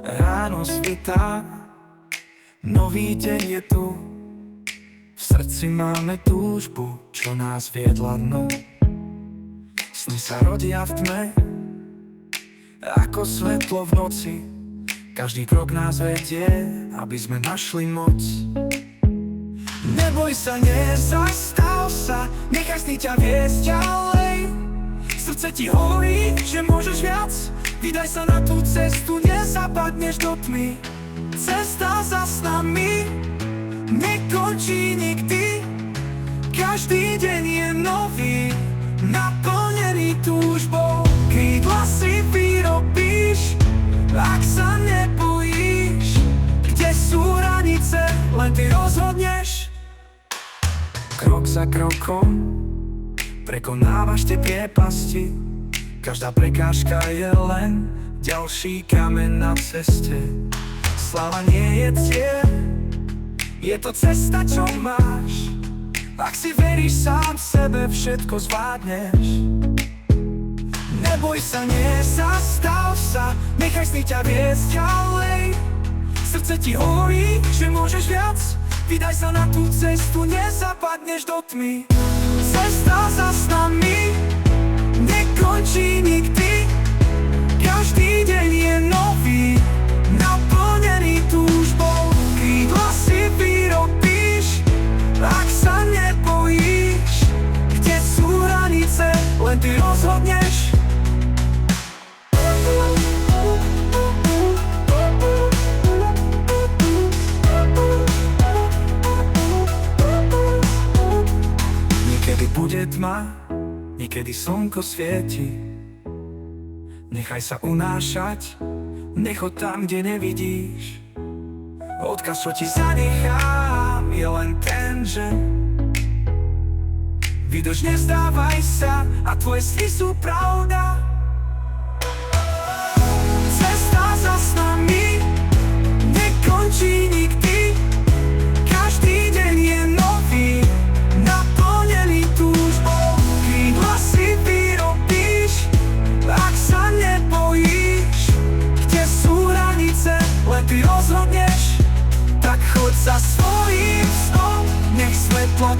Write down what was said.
Ráno svitá, nový deň je tu. V srdci máme túžbu, čo nás viedla dnu. Sny sa rodia v tme, ako svetlo v noci. Každý krok nás vedie, aby sme našli moc. Neboj sa, nezastav sa, nechaj sny ťa viesť ďalej. Srdce ti hovorí, že môžeš viac. Vydaj sa na tú cestu, nezapadneš do tmy. Cesta za s nami nekončí nikdy. Každý deň je nový, naplnený túžbou. Krídla si vyrobíš, ak sa nebojíš. Kde sú hranice, len ty rozhodneš. Krok za krokom prekonávaš tie priepasti. Každá prekážka je len ďalší kameň na ceste. Sláva nie je cieľ, je to cesta, čo máš. Ak si veríš sám sebe, všetko zvládneš. Neboj sa, nezastav sa, nechaj sny ťa viesť ďalej. Srdce ti hovorí, že môžeš viac. Vydaj sa na tú cestu, nezapadneš do tmy. Cesta za s nami nekončí nikdy. Každý deň je nový, naplnený túžbou. Krídla si vyrobíš, ak sa nebojíš. Kde sú hranice, len ty rozhodneš. Niekedy bude tma, niekedy slnko svieti. Nechaj sa unášať, nechod tam, kde nevidíš. Odkaz, čo ti zanechám, je len ten, že vydrž, nevzdávaj sa a tvoje sny sú pravda. Cesta za s nami nekončí nikdy. Každý deň je nový, naplnený túžbou. Krídla si vyrobíš, ak sa nebojíš. Kde sú hranice, len ty rozhodneš. Tak choď za svojím snom, nech svetlo